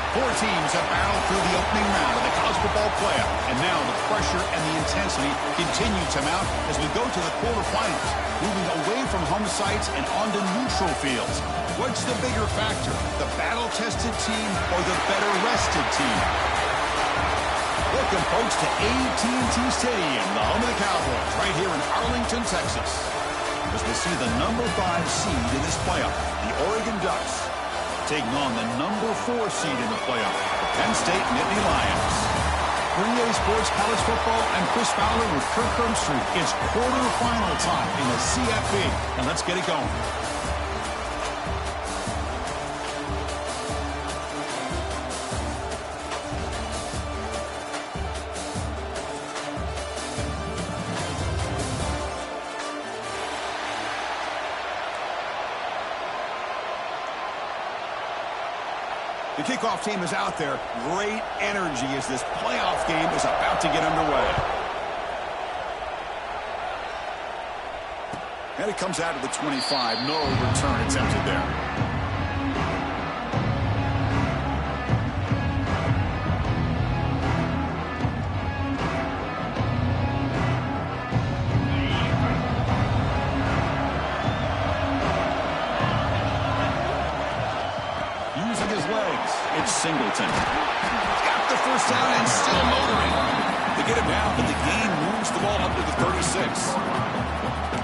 Four teams have battled through the opening round of the college football playoff, and now the pressure and the intensity continue to mount as we go to the quarterfinals, moving away from home sites and onto neutral fields. What's the bigger factor, the battle-tested team or the better-rested team? Welcome, folks, to AT&T Stadium, the home of the Cowboys, right here in Arlington, Texas, as we see the number 5 seed in this playoff, the Oregon Ducks, taking on the number 4 seed in the playoff, the Penn State Nittany Lions. For EA Sports College Football, I'm Chris Fowler with Kirk Herbstreit. It's quarterfinal time in the CFP, and let's get it going. The kickoff team is out there. Great energy as this playoff game is about to get underway. And it comes out of the 25. No return attempted there. It's Singleton. Got the first down and still motoring. They get him down, but the game moves the ball up to the 36.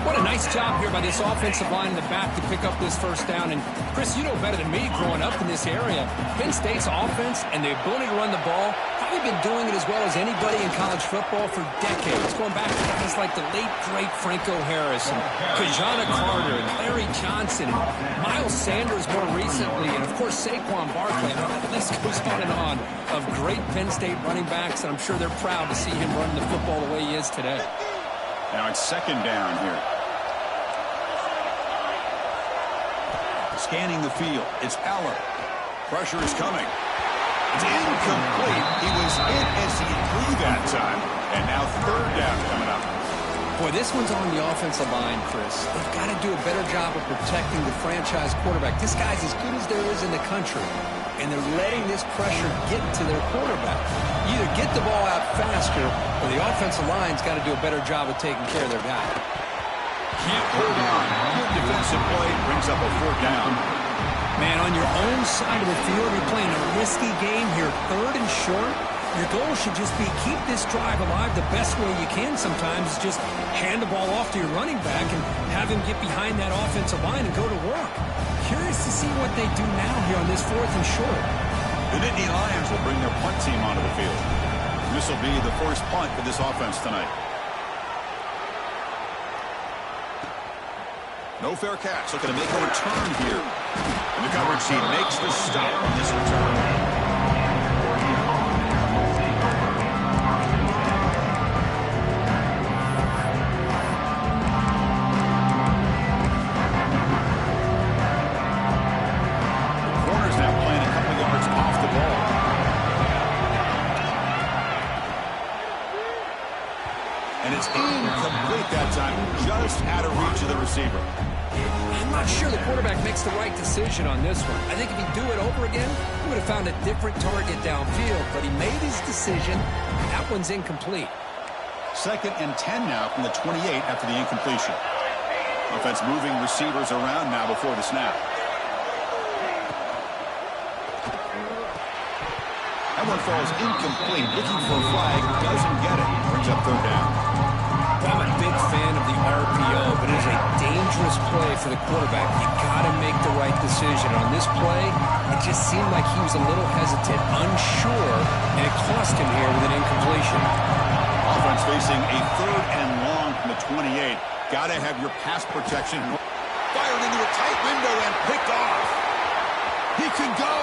What a nice job here by this offensive line in the back to pick up this first down. And, Chris, you know better than me growing up in this area, Penn State's offense and the ability to run the ball probably been doing it as well as anybody in college football for decades, going back to guys like the late, great Franco Harris and Kajana Carter and Larry Johnson and Miles Sanders more recently, and, of course, Saquon Barkley. The list goes on and on of great Penn State running backs, and I'm sure they're proud to see him running the football the way he is today. Now it's second down here. Scanning the field. It's Aller. Pressure is coming. It's incomplete. He was in as he threw that time. And now third down coming up. Boy, this one's on the offensive line, Chris. They've got to do a better job of protecting the franchise quarterback. This guy's as good as there is in the country. And they're letting this pressure get to their quarterback. Either get the ball out faster, or the offensive line's got to do a better job of taking care of their guy. Can't hold on. Good defensive play brings up a fourth down. Man, on your own side of the field, you're playing a risky game here, third and short. Your goal should just be keep this drive alive the best way you can sometimes. Is just hand the ball off to your running back and have him get behind that offensive line and go to work. Curious to see what they do now here on this fourth and short. The Nittany Lions will bring their punt team onto the field. This will be the first punt for this offense tonight. No fair catch. Looking to make a return here. And the coverage team makes the stop on this return. Incomplete that time, just out of reach of the receiver. I'm not sure the quarterback makes the right decision on this one. I think if he'd do it over again, he would have found a different target downfield, but he made his decision. That one's incomplete. 2nd and 10 now from the 28 after the incompletion. Offense moving receivers around now before the snap. That one falls incomplete. Looking for a flag, doesn't get it. Brings up third down. I'm a big fan of the RPO, but it is a dangerous play for the quarterback. You got to make the right decision. On this play, it just seemed like he was a little hesitant, unsure, and it cost him here with an incompletion. Offense facing a third and long from the 28. Got to have your pass protection. Fired into a tight window and picked off. He can go.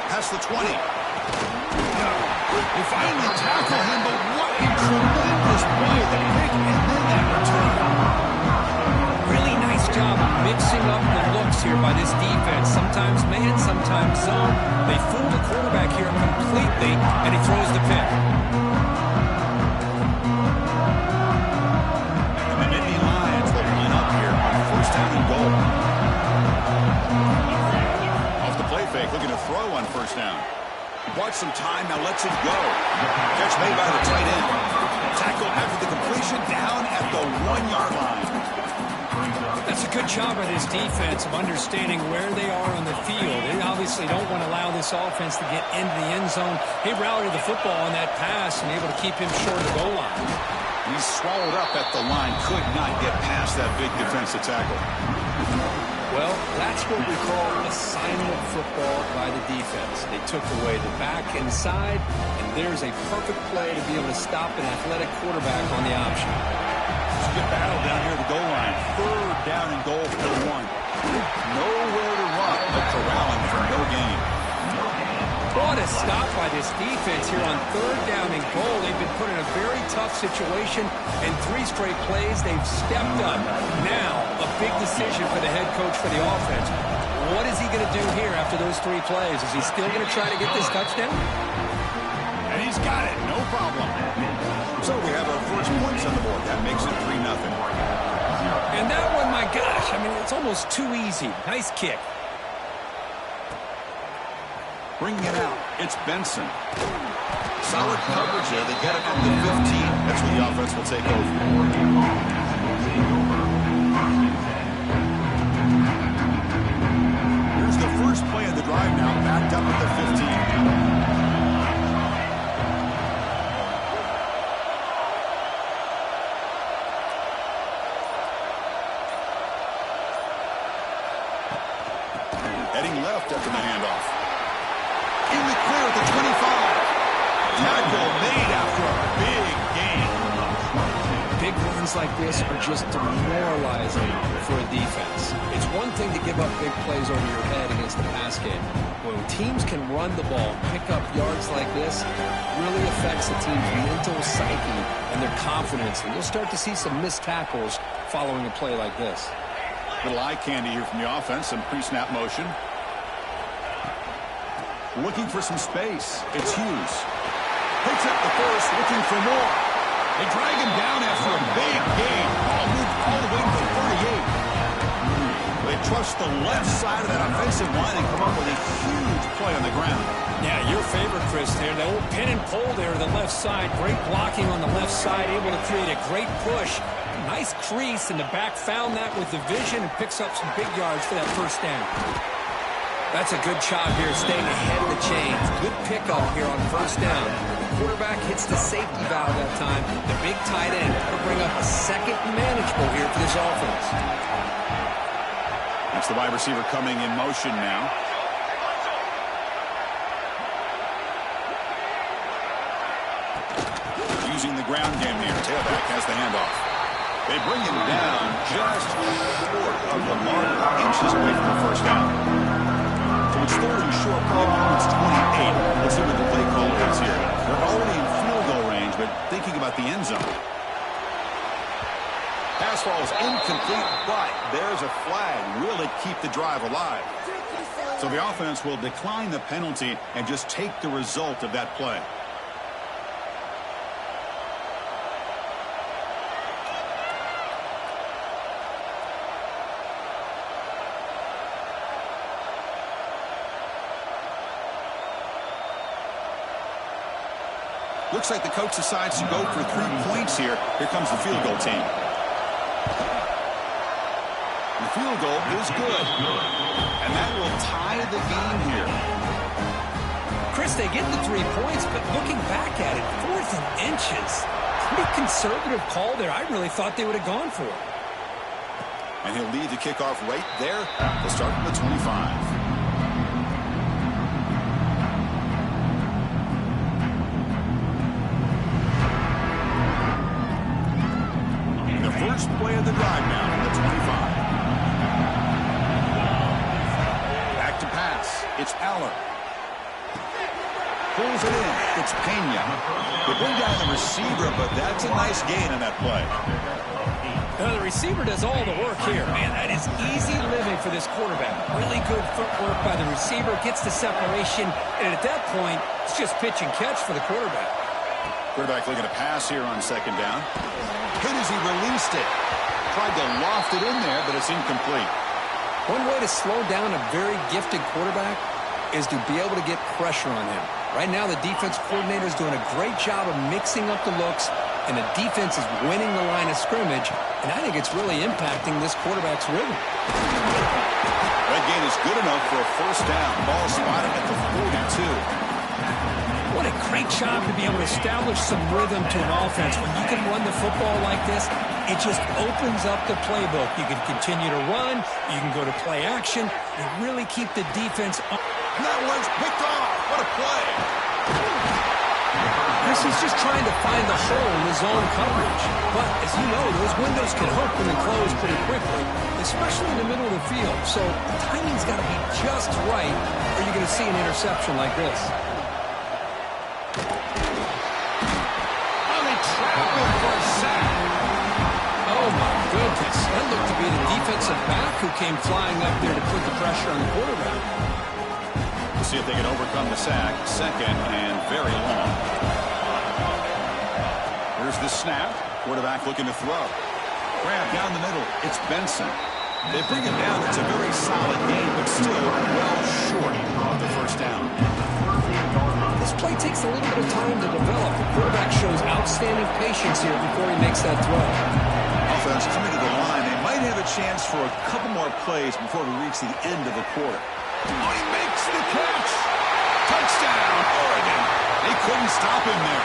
Past the 20. They finally tackle him, but what a tremendous play. The pick and then that return. Really nice job mixing up the looks here by this defense. Sometimes man, sometimes zone. They fool the quarterback here completely, and he throws the pick. And the Nittany Lions will line up here on first down and goal. Off the play fake, looking to throw on first down. Bought some time, now lets it go. Catch made by the tight end. Tackle after the completion, down at the 1-yard line. That's a good job by this defense of understanding where they are on the field. They obviously don't want to allow this offense to get into the end zone. He rallied the football on that pass and able to keep him short of the goal line. He's swallowed up at the line, could not get past that big defensive tackle. Well, that's what we call assignment football by the defense. They took away the back inside, and there's a perfect play to be able to stop an athletic quarterback on the option. It's a good battle down here at the goal line. Third down and goal for the 1. Nowhere to run, but corralling for no gain. What a stop by this defense here on third down and goal. They've been put in a very tough situation, and 3 straight plays they've stepped up. Now, a big decision for the head coach for the offense. What is he going to do here after those 3 plays? Is he still going to try to get this touchdown? And he's got it, no problem. So we have our first points on the board. That makes it 3-0. And that one, my gosh, I mean, it's almost too easy. Nice kick. Bringing it out, it's Benson. Solid coverage here. They get it at the 15. That's where the offense will take over. Here's the first play of the drive now, backed up at the 15. Heading left after the handoff. In the clear at the 25. tackle made after a big gain. Big runs like this are just demoralizing for a defense. It's one thing to give up big plays over your head against the pass game. When teams can run the ball, pick up yards like this, it really affects the team's mental psyche and their confidence. And you'll start to see some missed tackles following a play like this. Little eye candy here from the offense, some pre-snap motion. Looking for some space. It's Hughes. Picks up the first, looking for more. They drag him down after a big gain. Ball moved all the way to the 38. They trust the left side of that offensive line and come up with a huge play on the ground. Yeah, your favorite, Chris, there. The old pin and pull there to the left side. Great blocking on the left side, able to create a great push. Nice crease, and the back found that with the vision and picks up some big yards for that first down. That's a good job here, staying ahead of the chains. Good pickup here on first down. The quarterback hits the safety valve that time. The big tight end will bring up a second manageable here for this offense. That's the wide receiver coming in motion now. Using the ground game here. Tailback has the handoff. They bring him down just short of the mark, inches away from the first down. So it's third and short for the opponent's 28. Let's see what the play call is here. They're already in field goal range, but thinking about the end zone. Pass ball is incomplete, but there's a flag. Will it keep the drive alive? So the offense will decline the penalty and just take the result of that play. Looks like the coach decides to go for 3 points here. Here comes the field goal team. The field goal is good. And that will tie the game here. Chris, they get the 3 points, but looking back at it, 4th and inches. Pretty conservative call there. I really thought they would have gone for it. And he'll lead the kickoff right there. They'll start from the 25. First play of the drive now from the 25. Back to pass. It's Aller. Pulls it in. It's Pena. They bring down the receiver, but that's a nice gain on that play. Now, the receiver does all the work here. Man, that is easy living for this quarterback. Really good footwork by the receiver. Gets the separation. And at that point, it's just pitch and catch for the quarterback. Quarterback looking to pass here on second down. Hit as he released it. Tried to loft it in there, but it's incomplete. One way to slow down a very gifted quarterback is to be able to get pressure on him. Right now, the defense coordinator is doing a great job of mixing up the looks, and the defense is winning the line of scrimmage, and I think it's really impacting this quarterback's rhythm. That gain is good enough for a first down. Ball spotted at the 42. What a great job to be able to establish some rhythm to an offense. When you can run the football like this, it just opens up the playbook. You can continue to run. You can go to play action. You really keep the defense on. And that one's picked off. What a play. Chris is just trying to find the hole in his own coverage. But, as you know, those windows can open and close pretty quickly, especially in the middle of the field. So the timing's got to be just right, or you're going to see an interception like this. Oh, my goodness. That looked to be the defensive back who came flying up there to put the pressure on the quarterback. We'll see if they can overcome the sack. Second and very long. Here's the snap. Quarterback looking to throw. Grab down the middle. It's Benson. They bring him down. It's a very solid game, but still well short of the first down. This play takes a little bit of time to develop. The quarterback shows outstanding patience here before he makes that throw. Offense coming to the line. They might have a chance for a couple more plays before we reach the end of the quarter. Oh, he makes the catch! Touchdown, Oregon! They couldn't stop him there.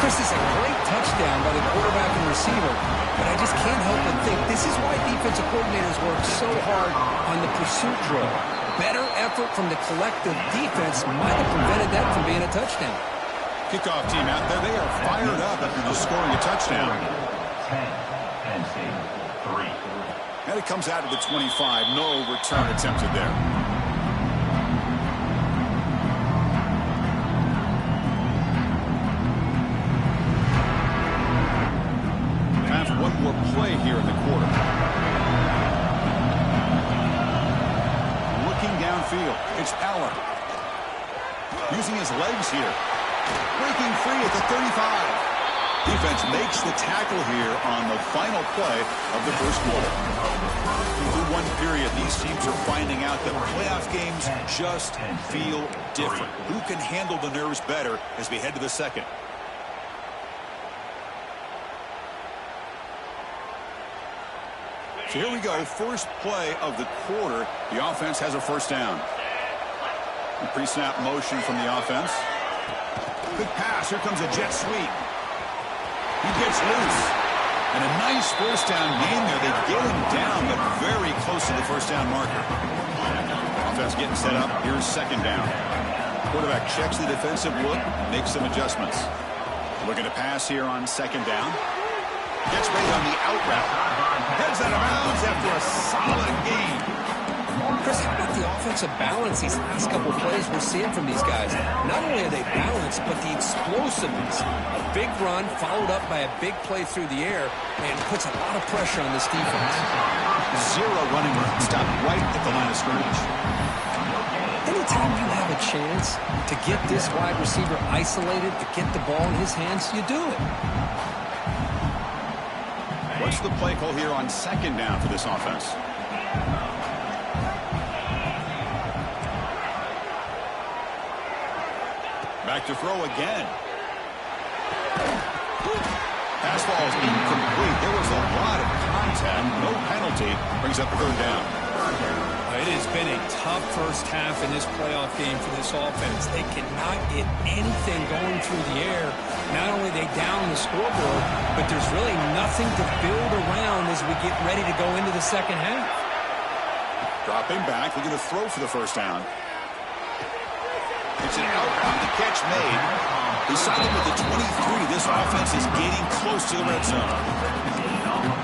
Chris, is a great touchdown by the quarterback and receiver, but I just can't help but think this is why defensive coordinators work so hard on the pursuit drill. Better effort from the collective defense might have prevented that from being a touchdown. Kickoff team out there. They are fired up after just scoring a touchdown. 10, Penn State, 3. And it comes out of the 25. No return attempted there. Time for one more play here in the quarter. Looking downfield. It's Aller. Using his legs here. Breaking free at the 35. Defense makes the tackle here on the final play of the first quarter. Through one period, these teams are finding out that playoff games just feel different. Who can handle the nerves better as we head to the second? So here we go. First play of the quarter. The offense has a first down. Pre-snap motion from the offense. Quick pass. Here comes a jet sweep. He gets loose. And a nice first down gain there. They get him down, but very close to the first down marker. Offense getting set up. Here's second down. Quarterback checks the defensive look, makes some adjustments. Looking to pass here on second down. Gets ready on the out route. Heads out of bounds after a solid gain. Chris, how about the offensive balance these last couple plays we're seeing from these guys? Not only are they balanced, but the explosiveness. A big run followed up by a big play through the air and puts a lot of pressure on this defense. Zero running room. Stopped right at the line of scrimmage. Anytime you have a chance to get this wide receiver isolated, to get the ball in his hands, you do it. What's the play call here on second down for this offense? Back to throw again. Pass ball is incomplete. There was a lot of contact. No penalty. Brings up third down. It has been a tough first half in this playoff game for this offense. They cannot get anything going through the air. Not only are they down the scoreboard, but there's really nothing to build around as we get ready to go into the second half. Dropping back, looking to throw for the first down. It's an outbound, the catch made. Beside him with the 23, this offense is getting close to the red zone.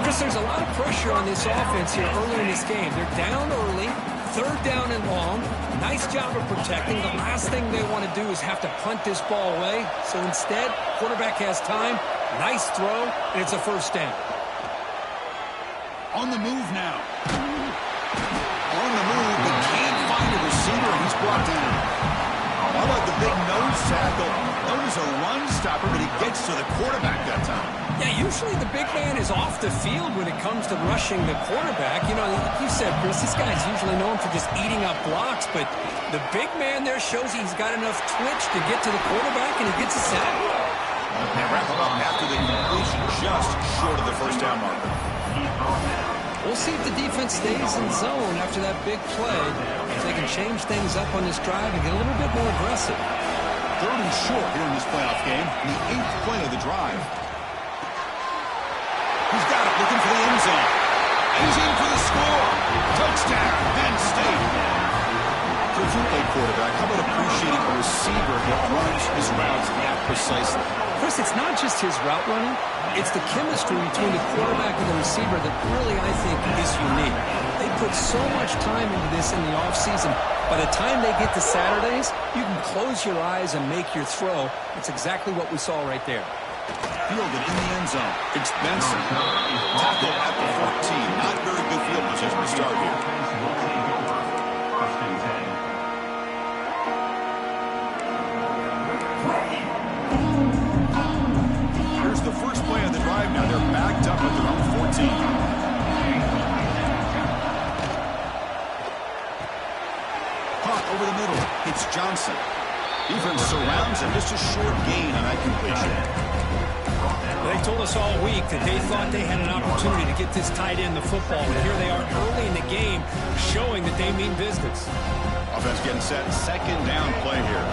Chris, there's a lot of pressure on this offense here early in this game. They're down early, third down and long. Nice job of protecting. The last thing they want to do is have to punt this ball away. So instead, quarterback has time, nice throw, and it's a first down. On the move now. On the move, but can't find a receiver, and he's brought down. How about the big nose tackle? That was a run stopper, but he gets to the quarterback that time. Yeah, usually the big man is off the field when it comes to rushing the quarterback. You know, like you said, Chris, this guy's usually known for just eating up blocks, but the big man there shows he's got enough twitch to get to the quarterback, and he gets a sack. And wrap him up after the completion, just short of the first down marker. We'll see if the defense stays in zone after that big play. If they can change things up on this drive and get a little bit more aggressive. Third and short here in this playoff game, the 8th play of the drive. He's got it, looking for the end zone. And he's in for the score. Touchdown, Penn State. So if you're a quarterback, how about appreciating a receiver that runs his routes that precisely? Chris, it's not just his route running. It's the chemistry between the quarterback and the receiver that really, I think, is unique. They put so much time into this in the offseason. By the time they get to Saturdays, you can close your eyes and make your throw. It's exactly what we saw right there. Fielded in the end zone. It's Benson. Tackle at the 14. Not very good field position to start here. Here's the first play of the drive now. They're backed up at their own 14. Punt over the middle. It's Johnson. Defense surrounds him. Just a short gain on that completion. They told us all week that they thought they had an opportunity to get this tight end the football, and here they are early in the game showing that they mean business. Offense getting set. Second down play here.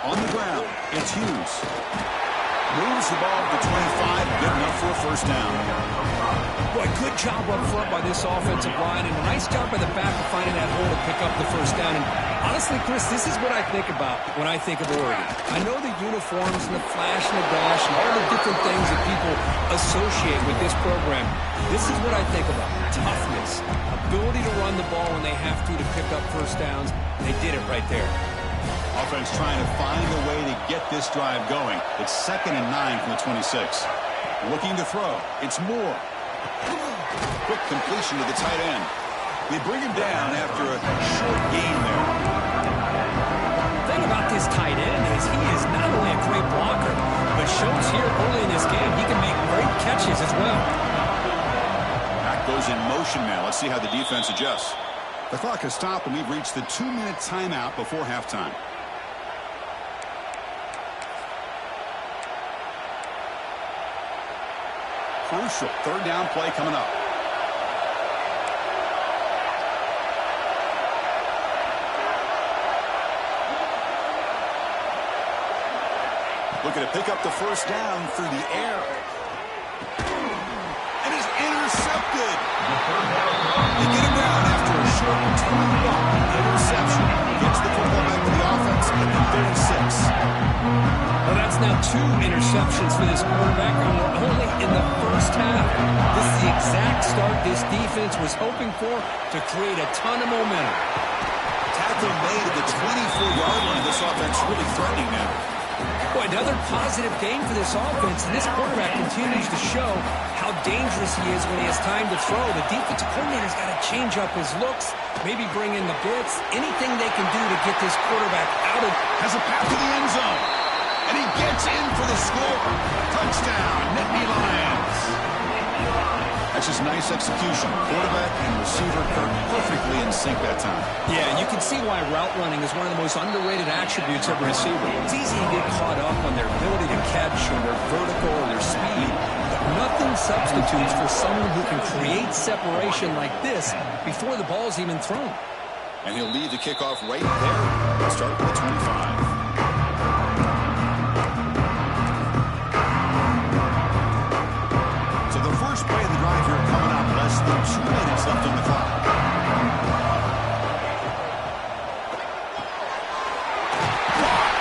On the ground, it's Hughes. Moves the ball to 25, good enough for a first down. Boy, good job up front by this offensive line, and a nice job by the back of finding that hole to pick up the first down. And honestly, Chris, this is what I think about when I think of Oregon. I know the uniforms and the flash and the dash and all the different things that people associate with this program. This is what I think about. Toughness, ability to run the ball when they have to pick up first downs. They did it right there. Offense trying to find a way to get this drive going. It's 2nd and 9 from the 26. Looking to throw. It's Moore. Quick completion to the tight end. They bring him down after a short gain there. The thing about this tight end is he is not only a great blocker, but shows here early in this game he can make great catches as well. Back goes in motion now. Let's see how the defense adjusts. The clock has stopped, and we've reached the 2-minute timeout before halftime. Crucial 3rd down play coming up. Looking to pick up the first down through the air. And is intercepted. They get him down after a short return walk. Interception. Gets the football back to the offense at the 36. Well, that's now 2 interceptions for this quarterback, and we're only in the first half. This is the exact start this defense was hoping for to create a ton of momentum. Tackle made at the 24-yard line. This offense really threatening now. Boy, another positive game for this offense, and this quarterback continues to show how dangerous he is when he has time to throw. The defensive coordinator's got to change up his looks, maybe bring in the blitz, anything they can do to get this quarterback out of. Has a path to the end zone. And he gets in for the score. Touchdown, Nittany Lions. That's just nice execution. Quarterback and receiver perfectly in sync that time. Yeah, and you can see why route running is one of the most underrated attributes of a receiver. It's easy to get caught up on their ability to catch or their vertical or their speed, but nothing substitutes for someone who can create separation like this before the ball's even thrown. And he'll lead the kickoff right there. Start with the 25. Play of the drive here coming up. Less than 2 minutes left on the clock.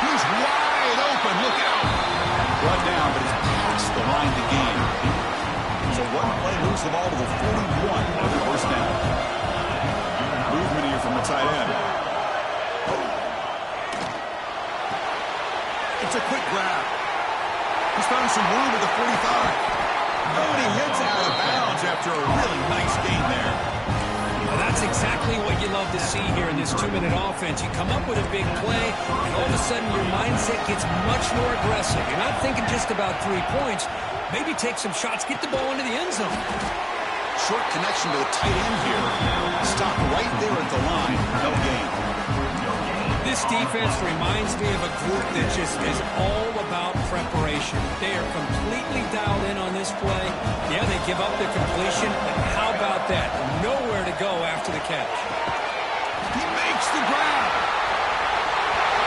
He's wide open. Look out. Brought down, but he's past the line to gain. So one play moves the ball to the 41 of the first down. Movement here from the tight end. It's a quick grab. He's found some room at the 45. And he hits out of bounds after a really nice gain there. Well, that's exactly what you love to see here in this 2-minute offense. You come up with a big play, and all of a sudden your mindset gets much more aggressive. You're not thinking just about 3 points. Maybe take some shots, get the ball into the end zone. Short connection to the tight end here. Stop right there at the line. No gain. This defense reminds me of a group that just is all about preparation. They are completely dialed in on this play. Yeah, they give up the completion, but how about that? Nowhere to go after the catch. He makes the grab.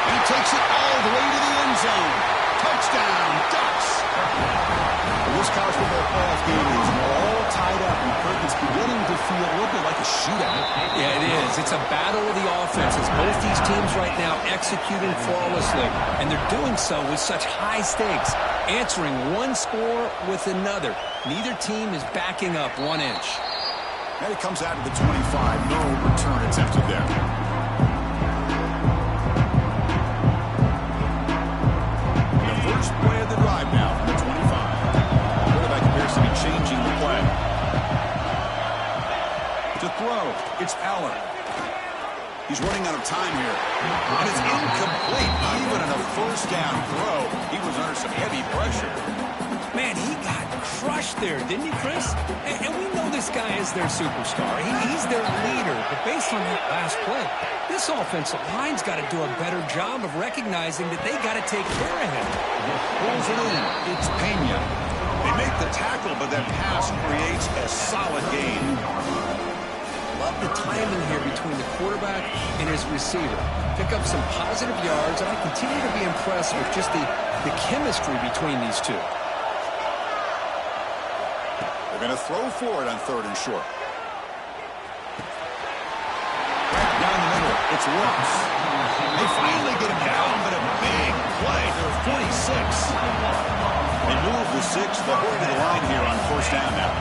And he takes it all the way to the end zone. Touchdown, Ducks. This college football playoff game is all tied up, and Kirk, it's beginning to feel a little bit like a shootout. Yeah, it is. It's a battle of the offenses. Both these teams right now executing flawlessly, and they're doing so with such high stakes, answering one score with another. Neither team is backing up 1 inch. And it comes out to the 25. No return attempted there. The first play of the drive now from the 25. Quarterback appears to be changing the play. To throw, it's Aller. He's running out of time here. And it's incomplete. Even in a first down throw, he was under some heavy pressure. Man, he got crushed there, didn't he, Chris? And we know this guy is their superstar. He's their leader. But based on that last play, this offensive line's got to do a better job of recognizing that they got to take care of him. Pulls it in. It's Pena. They make the tackle, but that pass creates a solid gain. love the timing here between the quarterback and his receiver. Pick up some positive yards, and I continue to be impressed with just the chemistry between these two. They're going to throw for it on 3rd and short. Right down the middle, it's Ross. They finally get him down, but a big play to the 46. They move the 6, the whole to the line here on 1st down now.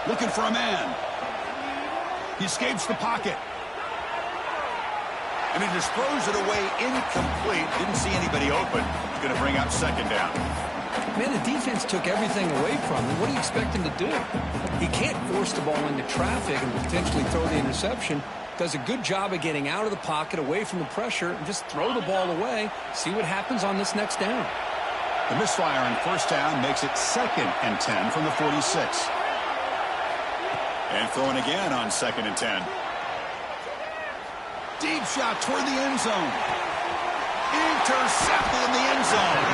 Looking for a man. He escapes the pocket. And he just throws it away incomplete. Didn't see anybody open. He's going to bring up 2nd down. Man, the defense took everything away from him. What do you expect him to do? He can't force the ball into traffic and potentially throw the interception. Does a good job of getting out of the pocket, away from the pressure, and just throw the ball away. See what happens on this next down. The misfire on 1st down makes it 2nd and 10 from the 46. And throwing again on 2nd and 10. Deep shot toward the end zone. Intercepted in the end zone.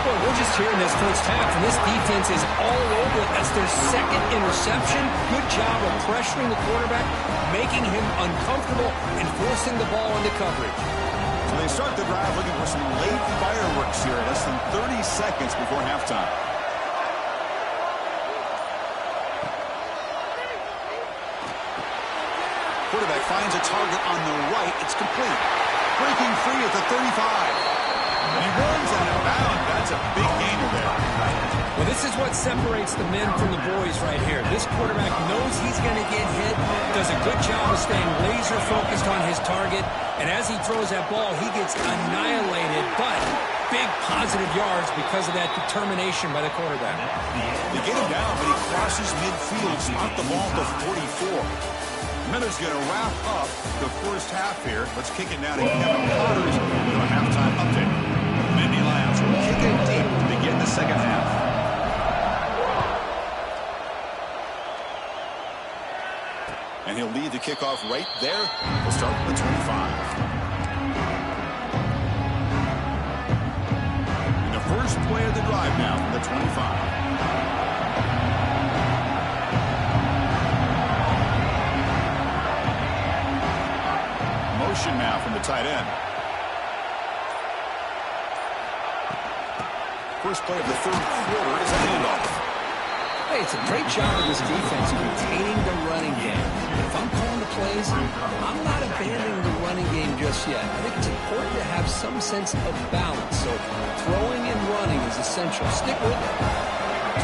Well, we're just here in this first half, and this defense is all over it. That's their 2nd interception. Good job of pressuring the quarterback, making him uncomfortable, and forcing the ball into coverage. So they start the drive looking for some late fireworks here, less than 30 seconds before halftime. Quarterback finds a target on the right. It's complete. Breaking free at the 35. And he runs out of bounds. That's a big gainer there. Well, this is what separates the men from the boys right here. This quarterback knows he's going to get hit, does a good job of staying laser focused on his target, and as he throws that ball, he gets annihilated, but big positive yards because of that determination by the quarterback. They get him down, but he crosses midfield, knocked the ball to 44. Miller's going to wrap up the first half here. Let's kick it now to Kevin Potters for a halftime update. Mindy Lions will kick it deep to begin the second half. And he'll lead the kickoff right there. We'll start with the 25. And the first play of the drive now from the 25. Motion now from the tight end. First play of the 3rd quarter is a handoff. Hey, it's a great job of this defense containing the running game. If I'm calling the plays, I'm not abandoning the running game just yet. I think it's important to have some sense of balance. So throwing and running is essential. Stick with it.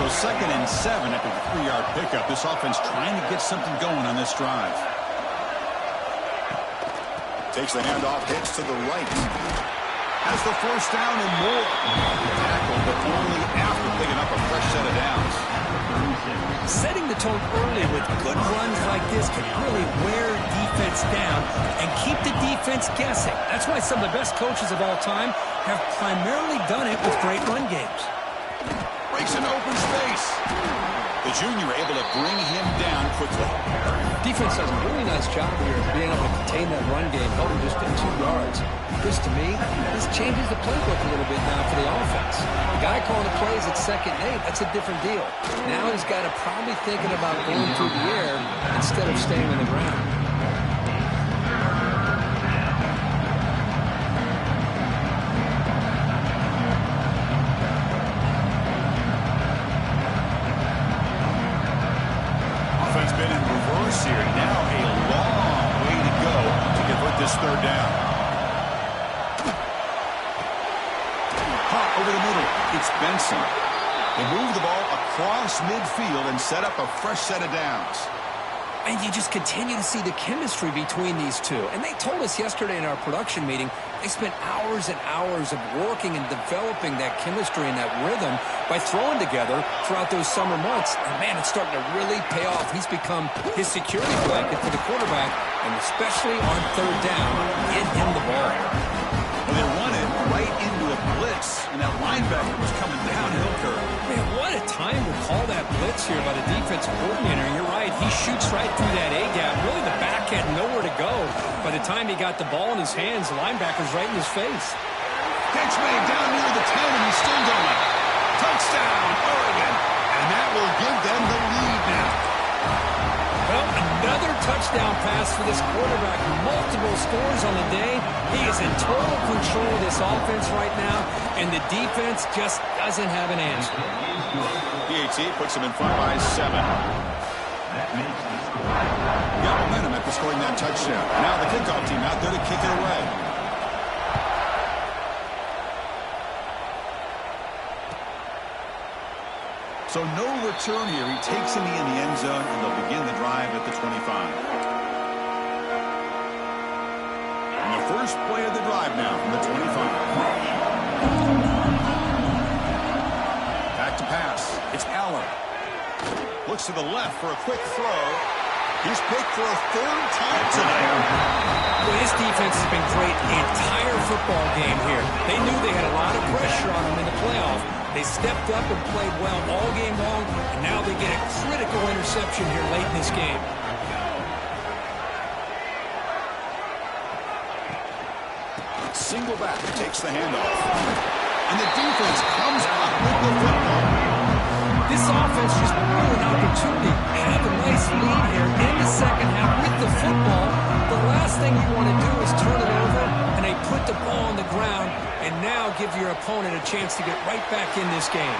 So 2nd and 7 after the 3-yard pickup. This offense trying to get something going on this drive. Takes the handoff, hits to the right. Has the 1st down and more. Tackled, but only after picking up a fresh set of downs. Setting the tone early with good runs like this can really wear defense down and keep the defense guessing. That's why some of the best coaches of all time have primarily done it with great run games. Breaks an open space. The junior able to bring him down quickly. Defense does a really nice job here of being able to contain that run game, held him just at 2 yards. This, to me, this changes the playbook a little bit now for the offense. The guy calling the plays at 2nd and 8, that's a different deal. Now he's got to probably thinking about going through the air instead of staying on the ground. Offense been in reverse here. Now a long way to go to convert this 3rd down. Hot over the middle. It's Benson. They move the ball across midfield and set up a fresh set of downs. And you just continue to see the chemistry between these two. And they told us yesterday in our production meeting, they spent hours and hours of working and developing that chemistry and that rhythm by throwing together throughout those summer months. And, man, it's starting to really pay off. He's become his security blanket for the quarterback, and especially on 3rd down, get him the ball. Well, they run it right into a blitz, and that linebacker was coming downhill curve. Man, what a time to call that blitz here by the defensive coordinator. You're right. He shoots right through that A-gap. Really, the back had nowhere to go. By the time he got the ball in his hands, the linebacker's right in his face. Catch made down near the 10, and he's still going. Touchdown, Oregon. And that will give them the lead now. Well, another touchdown pass for this quarterback. Multiple scores on the day. He is in total control of this offense right now, and the defense just doesn't have an answer. PAT puts him in front by 7. Got momentum after scoring that touchdown. Now the kickoff team out there to kick it away. So no return here. He takes him in the end zone, and they'll begin the drive at the 25. And the first play of the drive now from the 25. Back to pass. It's Allen. Looks to the left for a quick throw. He's picked for a 3rd time tonight. Well, his defense has been great the entire football game here. They knew they had a lot of pressure on them in the playoff. They stepped up and played well all game long, and now they get a critical interception here late in this game. Single back takes the handoff. And the defense comes up with the football. This offense just blew an opportunity to have a nice lead here in the second half with the football. The last thing you want to do is turn it over, and they put the ball on the ground and now give your opponent a chance to get right back in this game.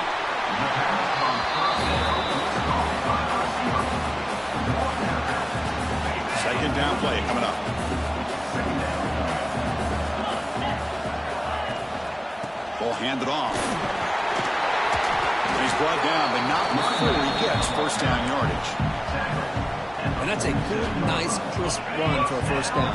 Second down play coming up. Ball handed off. He's brought down, but not before he gets first down yardage. And that's a good, nice, crisp run for a first down.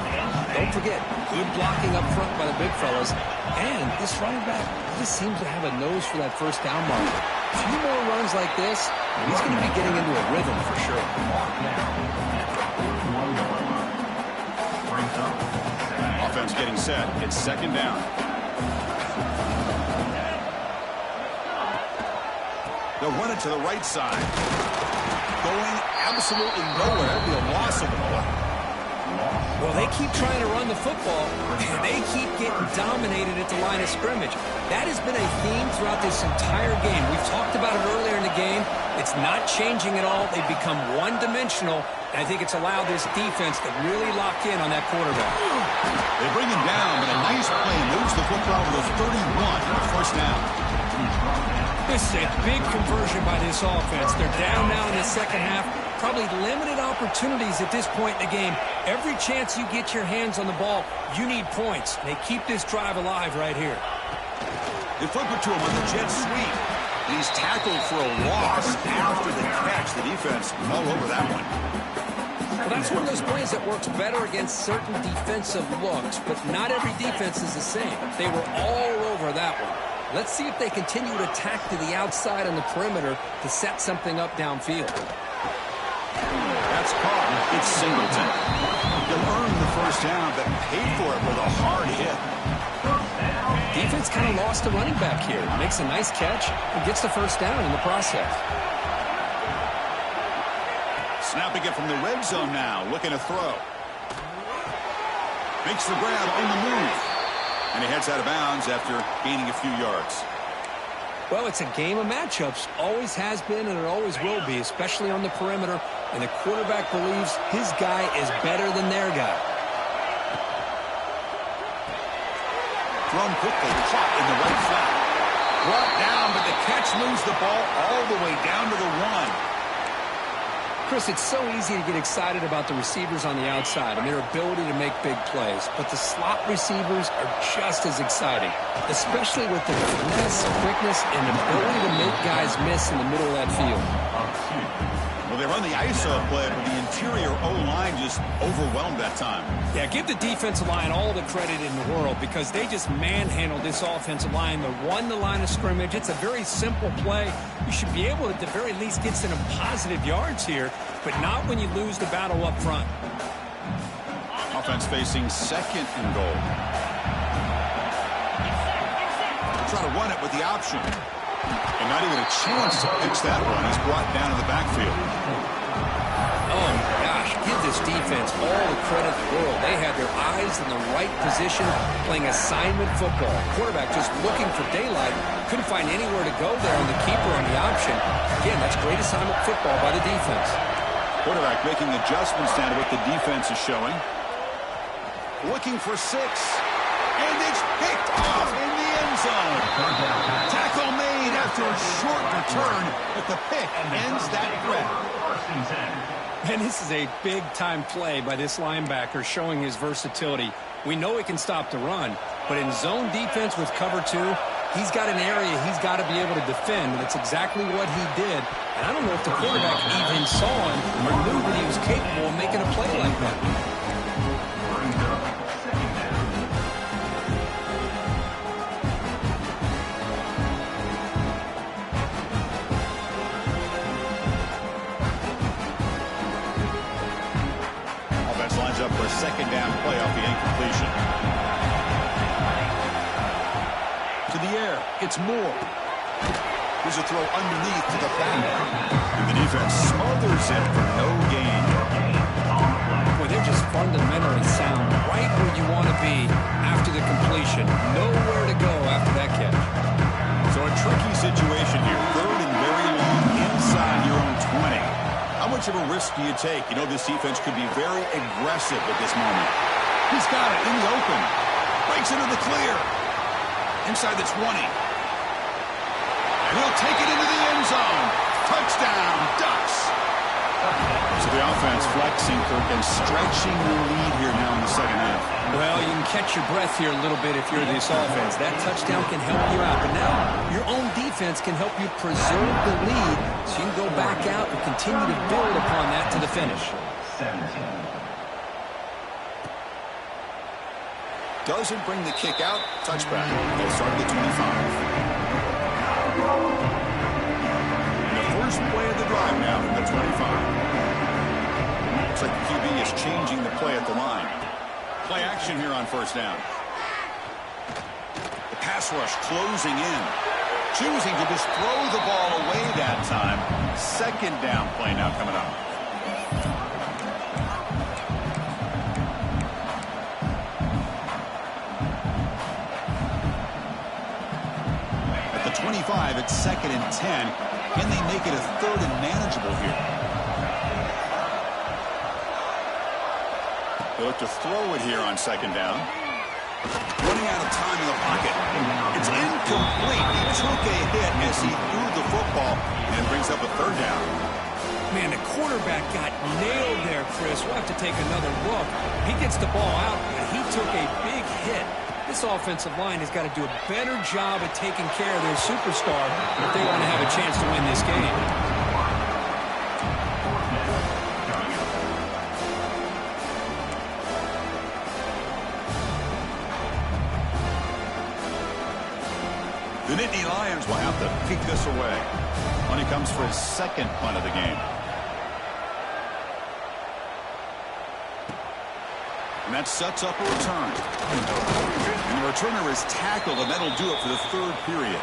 Don't forget, good blocking up front by the big fellas. And this running back just seems to have a nose for that first down marker. A few more runs like this, he's going to be getting into a rhythm for sure. Offense getting set. It's second down. They'll run it to the right side. Going absolutely nowhere. It'll be a loss of the play. Well, they keep trying to run the football, and they keep getting dominated at the line of scrimmage. That has been a theme throughout this entire game. We've talked about it earlier in the game. It's not changing at all. They've become one-dimensional, and I think it's allowed this defense to really lock in on that quarterback. They bring him down, but a nice play moves the football to the 31 first down. This is a big conversion by this offense. They're down now in the second half. Probably limited opportunities at this point in the game. Every chance you get your hands on the ball, you need points. They keep this drive alive right here. They flip it to him on the jet sweep. And he's tackled for a loss after the catch. The defense all over that one. Well, that's one of those plays that works better against certain defensive looks, but not every defense is the same. They were all over that one. Let's see if they continue to attack to the outside on the perimeter to set something up downfield. That's caught. It's Singleton. He'll earn the first down, but paid for it with a hard hit. Defense kind of lost a running back here. Makes a nice catch and gets the first down in the process. Snapping it from the red zone now. Looking to throw. Makes the grab on the move. And he heads out of bounds after gaining a few yards. Well, it's a game of matchups. Always has been and it always will be, especially on the perimeter. And the quarterback believes his guy is better than their guy. Thrown quickly, caught in the right flat. Brought down, but the catch moves the ball all the way down to the 1. Chris, it's so easy to get excited about the receivers on the outside and their ability to make big plays. But the slot receivers are just as exciting, especially with the finesse, quickness, and ability to make guys miss in the middle of that field. Well, they run the ISO play, but the interior O-line just overwhelmed that time. Yeah, give the defensive line all the credit in the world because they just manhandled this offensive line. They won the line of scrimmage. It's a very simple play. You should be able to, at the very least, get some positive yards here, but not when you lose the battle up front. Offense facing second and goal. Try to run it with the option. And not even a chance to pitch that one. He's brought down in the backfield. Oh, my gosh. Give this defense all the credit in the world. They had their eyes in the right position, playing assignment football. Quarterback just looking for daylight. Couldn't find anywhere to go there on the keeper on the option. Again, that's great assignment football by the defense. Quarterback making adjustments down to what the defense is showing. Looking for 6. And it's picked off in the end zone. Tackle made after a short return, but the pick ends that threat. And this is a big-time play by this linebacker showing his versatility. We know he can stop the run, but in zone defense with cover 2, he's got an area he's got to be able to defend, and that's exactly what he did. And I don't know if the quarterback even saw him or knew that he was capable of making a play like that. Up for a second down play off the incompletion. To the air, it's Moore. Here's a throw underneath to the back. And the defense smothers him for no gain. Boy, they're just fundamentally sound right where you want to be after the completion. Nowhere to go after that catch. So a tricky situation here. 3rd and very long inside your own 20. How much of a risk do you take? You know, this defense could be very aggressive at this moment. He's got it in the open. Breaks into the clear. Inside the 20. And he'll take it into the end zone. Touchdown, Ducks. So the offense flexing, Kirk, and stretching your lead here now in the second half. Well, you can catch your breath here a little bit if you're this offense. That touchdown can help you out. But now your own defense can help you preserve the lead so you can go back out and continue to build upon that to the finish. 17. Doesn't bring the kick out. Touchback. They'll start at the 25. First play of the drive now from the 25. Looks like the QB is changing the play at the line. Play action here on first down. The pass rush closing in. Choosing to just throw the ball away that time. Second down play now coming up. At the 25, it's 2nd and 10. Can they make it a 3rd and manageable here? They look to throw it here on 2nd down. Running out of time in the pocket. It's incomplete. He took a hit as he threw the football and brings up a 3rd down. Man, the quarterback got nailed there, Chris. We'll have to take another look. He gets the ball out, but he took a big hit. This offensive line has got to do a better job at taking care of their superstar if they want to have a chance to win this game. The Nittany Lions will have to kick this away when he comes for his 2nd punt of the game. And that sets up a return. And the returner is tackled, and that'll do it for the 3rd period.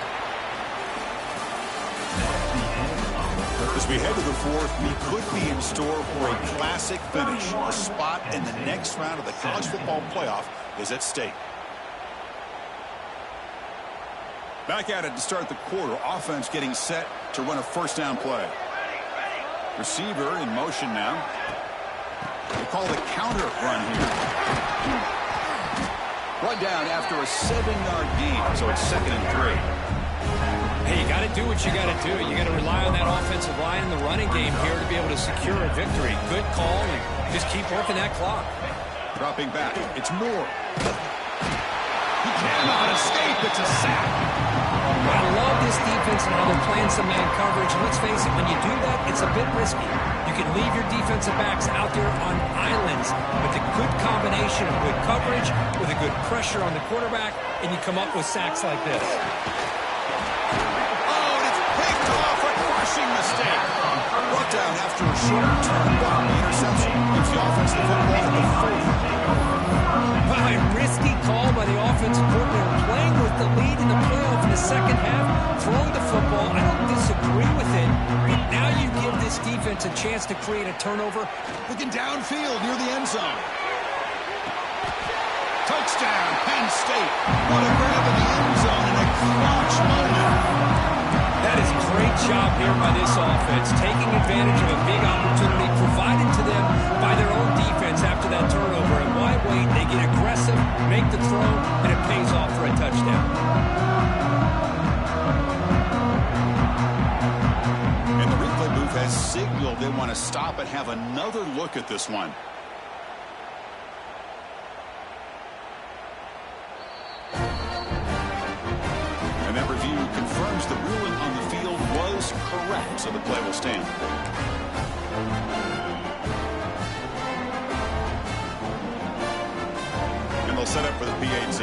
As we head to the 4th, we could be in store for a classic finish. A spot in the next round of the college football playoff is at stake. Back at it to start the quarter. Offense getting set to run a first down play. Receiver in motion now. They call the counter run here. Run down after a 7-yard gain, so it's 2nd and 3. Hey, you got to do what you got to do. You got to rely on that offensive line in the running game here to be able to secure a victory. Good call, and just keep working that clock. Dropping back, it's Moore. He cannot escape. It's a sack. I love this defense and how they're playing some man coverage. And let's face it, when you do that, it's a bit risky. You can leave your defensive backs out there on islands with a good combination of good coverage, with a good pressure on the quarterback, and you come up with sacks like this. Oh, and it's picked off, a crushing mistake. Brought down after a short return, but the interception gives the offense the football at the 40. A risky call by the offensive coordinator, playing with the lead in the playoff in the second half, throwing the football, I don't disagree with it, but now you give this defense a chance to create a turnover. Looking downfield near the end zone. Touchdown, Penn State. What a grab in the end zone and a clutch moment. That is a great job here by this offense, taking advantage of a big opportunity provided to them by their own defense after that turnover. And why wait? They get aggressive, make the throw, and it pays off for a touchdown. And the replay booth has signaled they want to stop and have another look at this one. And that review confirms the ruling on the field was correct, so the play will stand. And they'll set up for the PAT.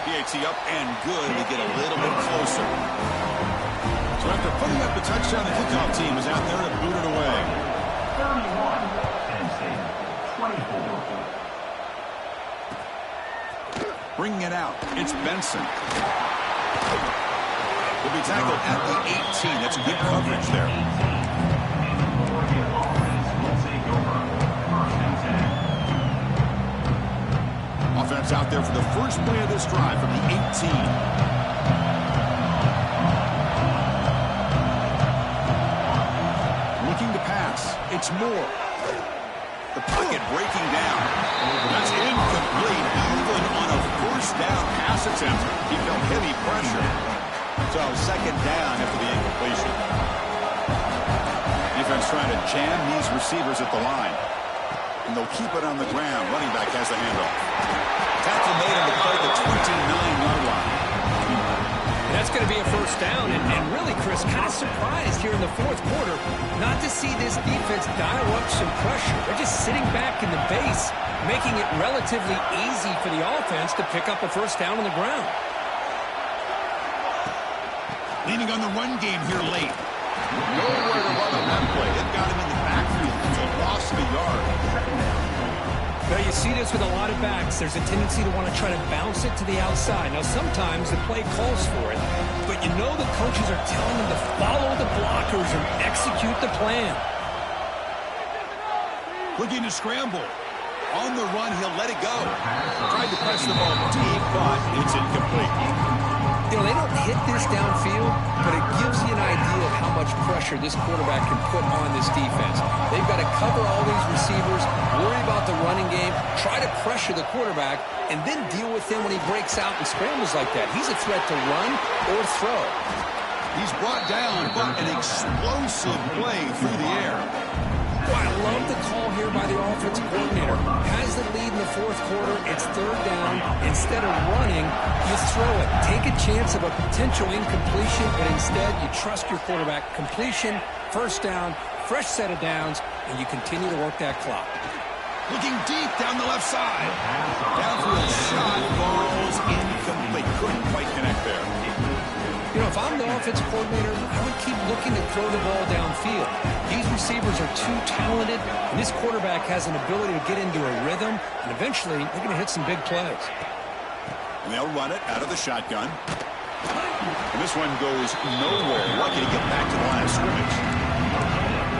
PAT up and good to get a little bit closer. So after putting up the touchdown, the kickoff team is out there to boot it away. 31, Penn State, 24. Bringing it out, it's Benson. Will be tackled at the 18. That's good coverage there. Offense out there for the first play of this drive from the 18. Looking to pass. It's Moore. The pocket breaking down. That's incomplete. Even on a first down pass attempt, he felt heavy pressure. So second down after the incompletion. Defense trying to jam these receivers at the line. And they'll keep it on the ground. Running back has the handoff. Tackle made him to play the 29-yard line. That's going to be a first down, and really, Chris, kind of surprised here in the fourth quarter not to see this defense dial up some pressure. They're just sitting back in the base, making it relatively easy for the offense to pick up a first down on the ground. Leaning on the run game here late. Nowhere to run on that play. It got him in the backfield. It's a loss of a yard. Now, you see this with a lot of backs. There's a tendency to want to try to bounce it to the outside. Now, sometimes the play calls for it, but you know the coaches are telling them to follow the blockers and execute the plan. Looking to scramble. On the run, he'll let it go. Tried to press the ball deep, but it's incomplete. You know, they don't hit this downfield, but it gives you an idea of how much pressure this quarterback can put on this defense. They've got to cover all these receivers, worry about the running game, try to pressure the quarterback, and then deal with him when he breaks out and scrambles like that. He's a threat to run or throw. He's brought down, but an explosive play through the air. Boy, I love the call here by the offensive coordinator. Has the lead in the fourth quarter. It's third down. Instead of running, you throw it. Take a chance of a potential incompletion, but instead you trust your quarterback. Completion, first down, fresh set of downs, and you continue to work that clock. Looking deep down the left side. Downfield shot falls incomplete. Couldn't quite connect there. You know, if I'm the offensive coordinator, I would keep looking to throw the ball downfield. These receivers are too talented, and this quarterback has an ability to get into a rhythm, and eventually they're going to hit some big plays. And they'll run it out of the shotgun. And this one goes nowhere. Lucky to get back to the line of scrimmage.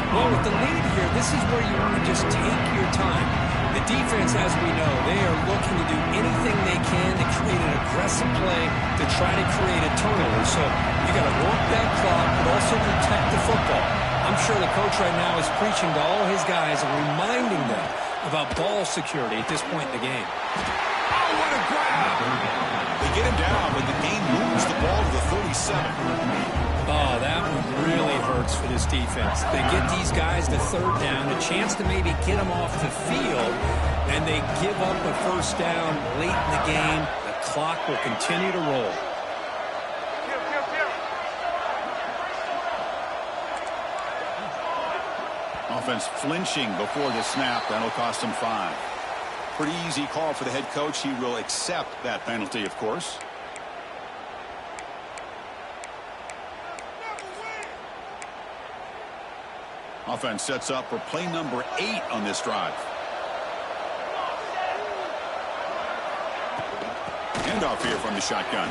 Well, with the lead here, this is where you want to just take your time. The defense, as we know, they are looking to do anything they can to create an aggressive play to try to create a turnover. So you got to work that clock, but also protect the football. I'm sure the coach right now is preaching to all his guys and reminding them about ball security at this point in the game. Oh, what a grab! They get him down, but the game moves the ball to the 37. Oh, that one really hurts for this defense. They get these guys to third down, a chance to maybe get them off the field, and they give up a first down late in the game. The clock will continue to roll. Offense flinching before the snap. That'll cost him 5. Pretty easy call for the head coach. He will accept that penalty, of course. Offense sets up for play number 8 on this drive. handoff here from the shotgun.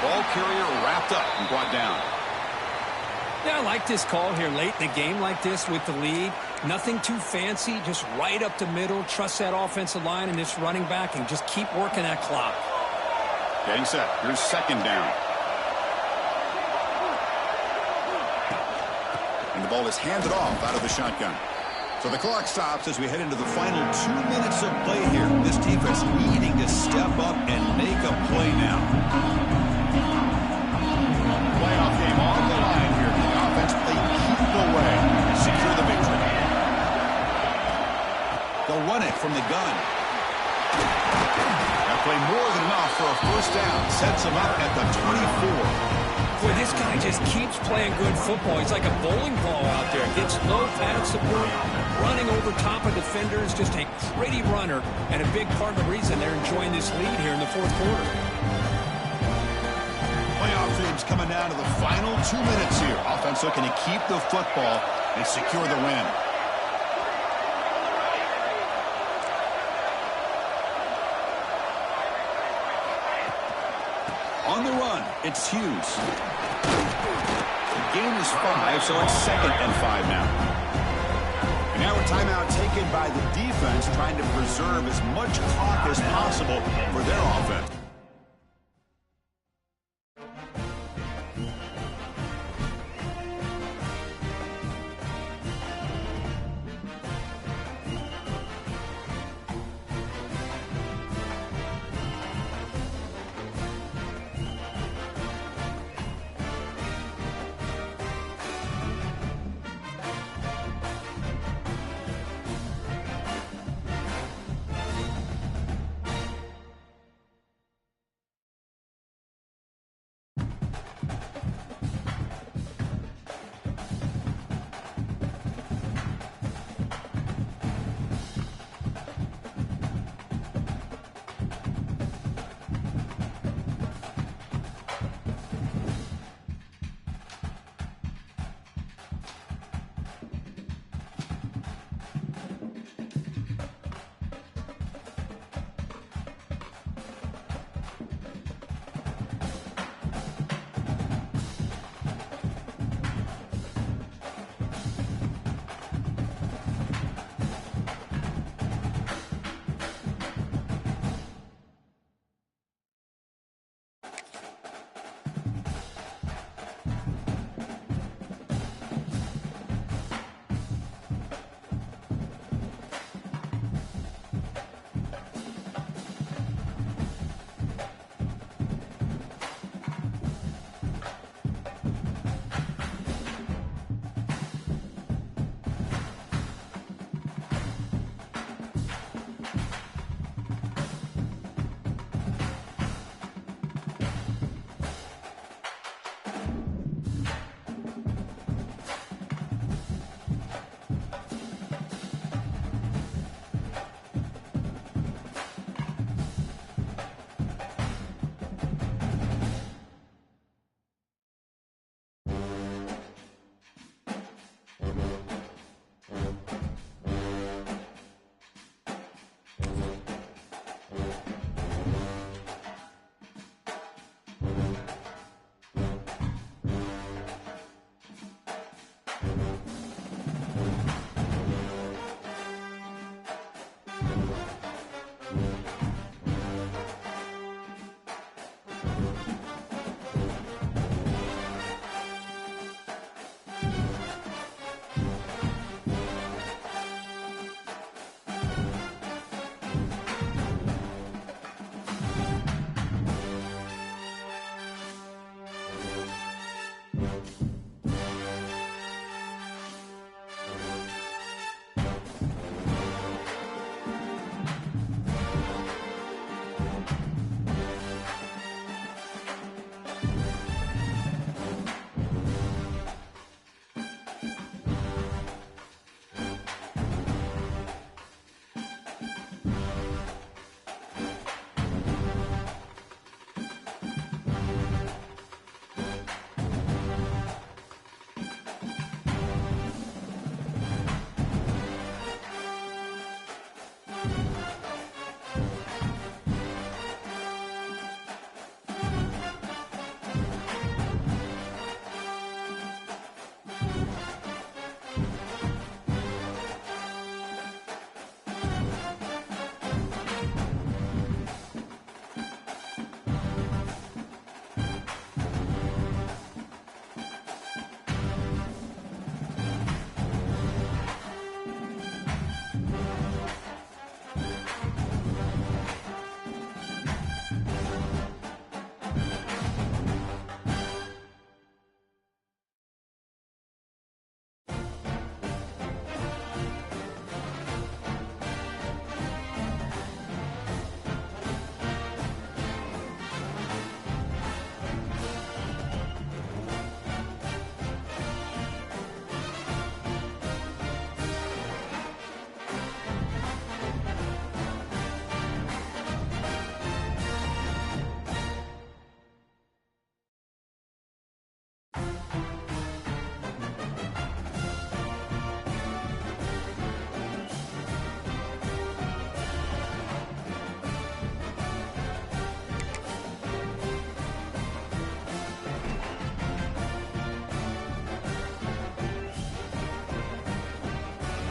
Ball carrier wrapped up and brought down. Yeah, I like this call here late in the game like this with the lead. Nothing too fancy, just right up the middle. Trust that offensive line and this running back and just keep working that clock. Getting set. Here's second down. And the ball is handed off out of the shotgun. So the clock stops as we head into the final 2 minutes of play here. This defense needing to step up and make a play now. Playoff game on the line here. The offense played keep away and secure the victory. They'll run it from the gun. That play more than enough for a first down. Sets them up at the 24. Boy, this guy just keeps playing good football. He's like a bowling ball out there. Gets low pad support, running over top of defenders. Just a gritty runner, and a big part of the reason they're enjoying this lead here in the fourth quarter. Playoff games coming down to the final 2 minutes here. Offense looking to keep the football and secure the win. On the run, it's Hughes. The gain is 5, so it's 2nd and 5 now. And now a timeout taken by the defense, trying to preserve as much clock as possible for their offense.